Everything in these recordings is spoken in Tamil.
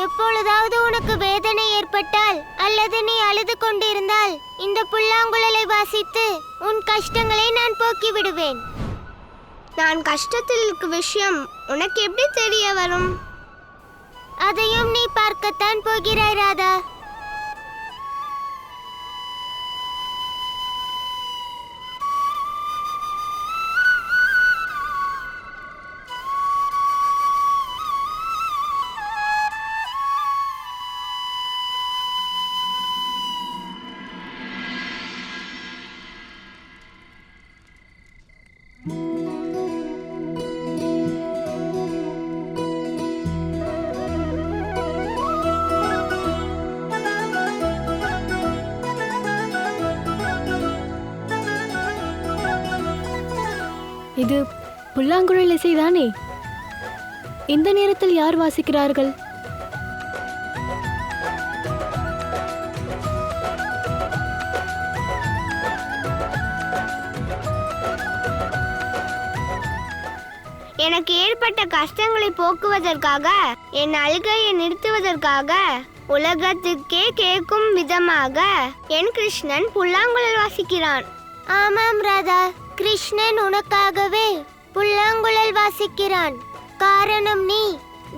எப்பொழுதாவது உனக்கு வேதனை ஏற்பட்டால் அல்லது நீ அழுது கொண்டிருந்தால் இந்த புல்லாங்குழலை வாசித்து உன் கஷ்டங்களை நான் போக்கி விடுவேன். நான் கஷ்டத்தில் இருக்கும் விஷயம் உனக்கு எப்படி தெரிய வரும்? அதையும் நீ பார்க்கத்தான் போகிறாய் ராதா. இது புல்லாங்குழல் இசைதானே? இந்த நேரத்தில் யார் வாசிக்கிறார்கள்? எனக்கு ஏற்பட்ட கஷ்டங்களை போக்குவதற்காக, என் அழுகையை நிறுத்துவதற்காக, உலகத்துக்கே கேட்கும் விதமாக என் கிருஷ்ணன் புல்லாங்குழல் வாசிக்கிறான். ஆமாம் ராதா, கிருஷ்ணன் உனக்காகவே புல்லாங்குழல் வாசிக்கிறான். காரணம் நீ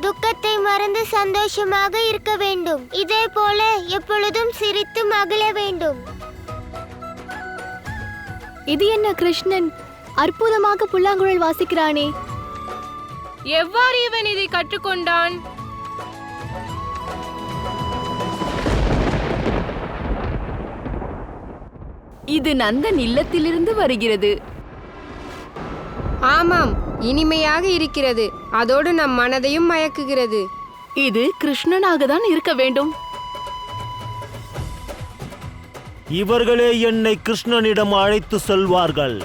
துக்கத்தை மறந்து சந்தோஷமாக இருக்க வேண்டும். இதே போல எப்பொழுதும் சிரித்து மகிழ வேண்டும். இது என்ன, கிருஷ்ணன் அற்புதமாக புல்லாங்குழல் வாசிக்கிறானே! எவ்வாறு இவன் இதை கற்றுக்கொண்டான்? இது நந்தன் இல்லத்திலிருந்து வருகிறது. ஆமாம், இனிமையாக இருக்கிறது. அதோடு நம் மனதையும் மயக்குகிறது. இது கிருஷ்ணனாக தான் இருக்க வேண்டும். இவர்களே என்னை கிருஷ்ணனிடம் அழைத்து செல்வார்கள்.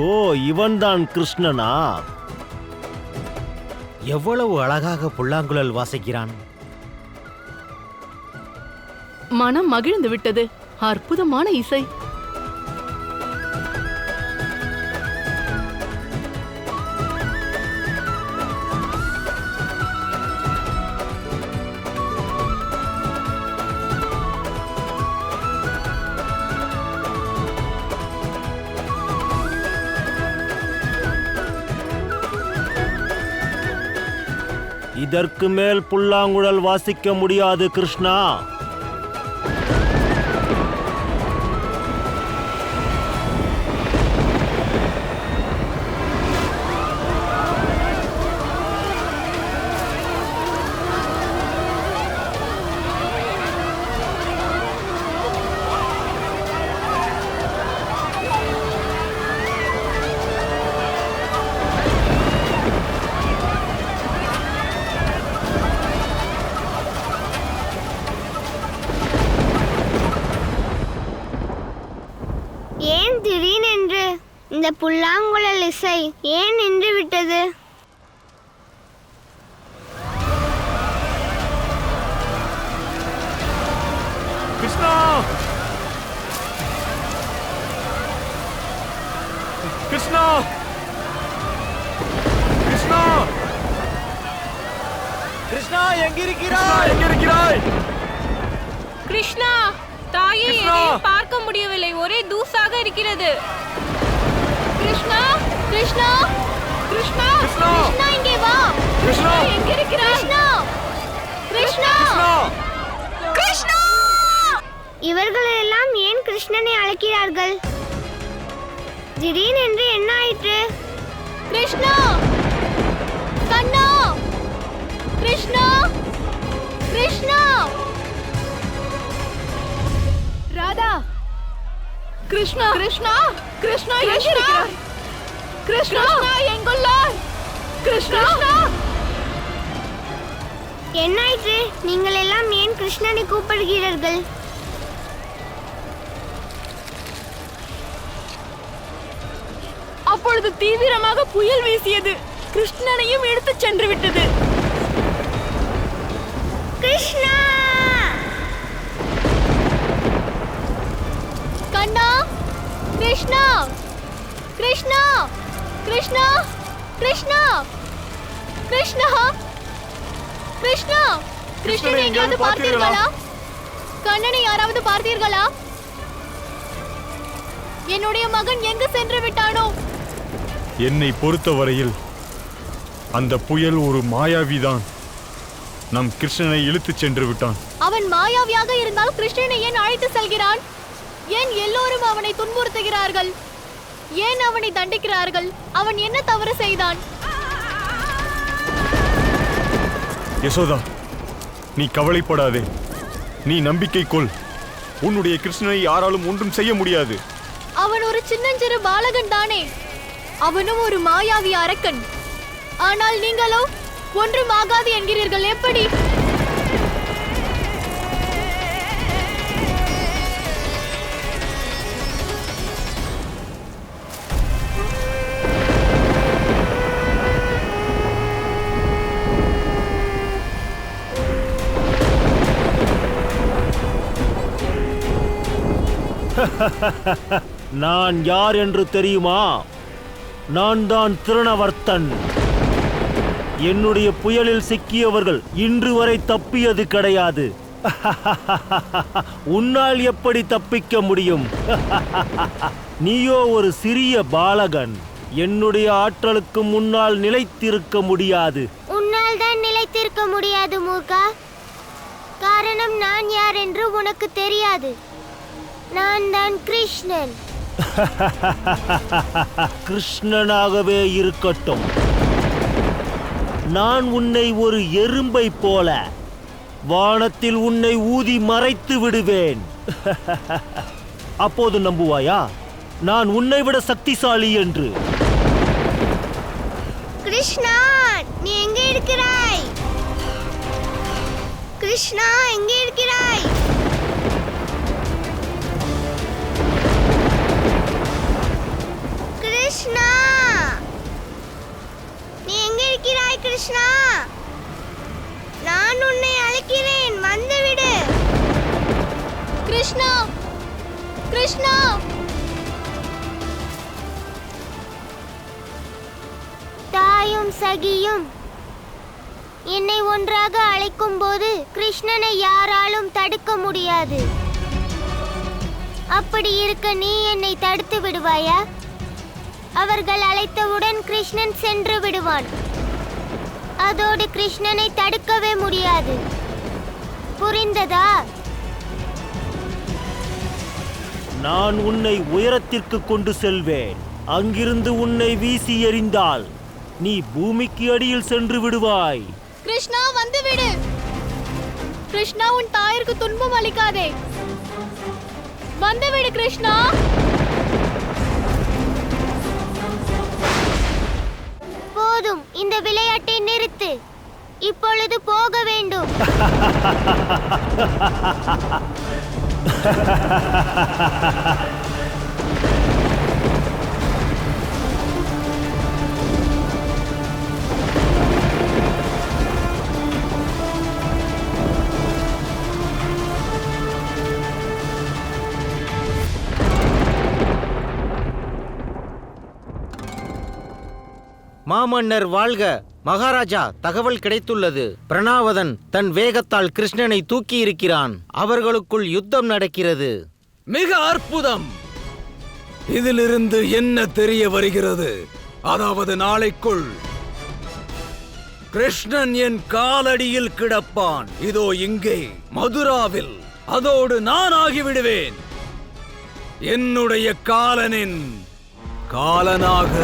ஓ, இவன்தான் கிருஷ்ணனா? எவ்வளவு அழகாக புல்லாங்குழல் வாசிக்கிறான். மனம் மகிழ்ந்து விட்டது. அற்புதமான இசை. இதற்கு மேல் புல்லாங்குழல் வாசிக்க முடியாது கிருஷ்ணா. ஏன் திடீரென்று இந்த புல்லாங்குழல் இசை ஏன் நின்று விட்டது? கிருஷ்ணா! கிருஷ்ணா! கிருஷ்ணா! கிருஷ்ணா, எங்கிருக்கிறாய்? எங்கிருக்கிறாய்? கிருஷ்ணா, தாயை எதையும் பார்க்க முடியவில்லை. ஒரே தூசாக இருக்கிறது. கிருஷ்ணா, கிருஷ்ணா, கிருஷ்ணா, கிருஷ்ணா, இங்கே வா. கிருஷ்ணா, எங்க இருக்கிறாய்? கிருஷ்ணா, கிருஷ்ணா, கிருஷ்ணா! இவர்கள் எல்லாம் ஏன் கிருஷ்ணனை அழைக்கிறார்கள்? திடீரென்று என்ன ஆயிற்று? கிருஷ்ணா, கண்ணா, கிருஷ்ணா, கிருஷ்ணா! ராதா! கிருஷ்ணா! கிருஷ்ணா! கிருஷ்ணா எங்க இருக்கிறாய்? கிருஷ்ணா எங்குள்ளாய்? கிருஷ்ணா! என்னாயிற்று? நீங்கள் எல்லாம் ஏன் கிருஷ்ணனை கூப்பிடுகிறீர்கள்? அப்பொழுது தீவிரமாக புயல் வீசியது. கிருஷ்ணனையும் எடுத்துச் சென்று விட்டது. கிருஷ்ணா! கிருஷ்ணா கிருஷ்ணா கிருஷ்ணா கிருஷ்ணா கிருஷ்ணா கிருஷ்ணா கிருஷ்ணனை எங்கேயாவது பார்த்தீர்களா? கண்ணனை யாராவது பார்த்தீர்களா? என்னுடைய மகன் எங்கு சென்று விட்டானோ? என்னை பொறுத்தவரையில் அந்த புயல் ஒரு மாயாவிதான். நம் கிருஷ்ணனை இழுத்துச் சென்று விட்டான். அவன் மாயாவியாக இருந்தால் கிருஷ்ணனை ஏன் அழைத்து செல்கிறான்? ஏன் எல்லோரும் அவனை துன்புறுத்துகிறார்கள்? ஏன் அவனை தண்டிக்கிறார்கள்? அவன் என்ன தவறு செய்தான்? யசோதா, நீ கவலைப்படாதே. நீ நம்பிக்கை கொள். உன்னுடைய கிருஷ்ணனை யாராலும் ஒன்றும் செய்ய முடியாது. அவன் ஒரு சின்னஞ்சிறு பாலகன் தானே. அவனும் ஒரு மாயாவி அரக்கன். ஆனால் நீங்களோ ஒன்றும் ஆகாது என்கிறீர்கள். எப்படி? நான் யார் என்று தெரியுமா? நான் தான் திருணவர்த்தன். என்னுடைய புயலில் சிக்கியவர்கள் இன்று வரை தப்பியது கிடையாது. உன்னால் எப்படி தப்பிக்க முடியும்? நீயோ ஒரு சிறிய பாலகன். என்னுடைய ஆற்றலுக்கு முன்னால் நிலைத்திருக்க முடியாது. உன்னால் தான் நிலைத்திருக்க முடியாது மூர்க்கா. காரணம் நான் யார் என்று உனக்கு தெரியாது. நான் தான் கிருஷ்ணன். கிருஷ்ணனாகவே இருக்கட்டும். நான் உன்னை ஒரு எறும்பை போல வானத்தில் உன்னை ஊதி மறைத்து விடுவேன். அப்போது நம்புவாயா நான் உன்னை விட சக்திசாலி என்று? கிருஷ்ணா, நீ எங்கே இருக்கிறாய்? கிருஷ்ணா, எங்கே இருக்கிறாய்? கிருஷ்ணா, நீ எங்கே இருக்கிறாய்? கிருஷ்ணா, நான் உன்னை அழைக்கிறேன், வந்துவிடு. கிருஷ்ணா கிருஷ்ணா தாயும் சகியும் என்னை ஒன்றாக அழைக்கும் போது கிருஷ்ணனை யாராலும் தடுக்க முடியாது. அப்படி இருக்க நீ என்னை தடுத்து விடுவாயா? அவர்கள் அழைத்தவுடன் கிருஷ்ணன் சென்று விடுவான். அதோடு கிருஷ்ணனை தடுக்கவே முடியாது. புரிந்ததா? நான் உன்னை உயரத்திற்கு கொண்டு செல்வேன். அங்கிருந்து உன்னை வீசி எறிந்தால் நீ பூமிக்கு அடியில் சென்று விடுவாய். கிருஷ்ணா, வந்துவிடு. கிருஷ்ணா, உன் தாயிற்கு துன்பம் அளிக்காதே. வந்துவிடு கிருஷ்ணா. போதும், இந்த விளையாட்டை நிறுத்து. இப்பொழுது போக வேண்டும். மாமன்னர் வாழ்க! மகாராஜா, தகவல் கிடைத்துள்ளது. பிரணாவதன் தன் வேகத்தால் கிருஷ்ணனை தூக்கி இருக்கிறான். அவர்களுக்குள் யுத்தம் நடக்கிறது. மிக அற்புதம். இதிலிருந்து என்ன தெரிய வருகிறது? அதாவது நாளைக்குள் கிருஷ்ணன் என் காலடியில் கிடப்பான். இதோ இங்கே மதுராவில். அதோடு நான் ஆகிவிடுவேன். என்னுடைய காலனின் காலனாக.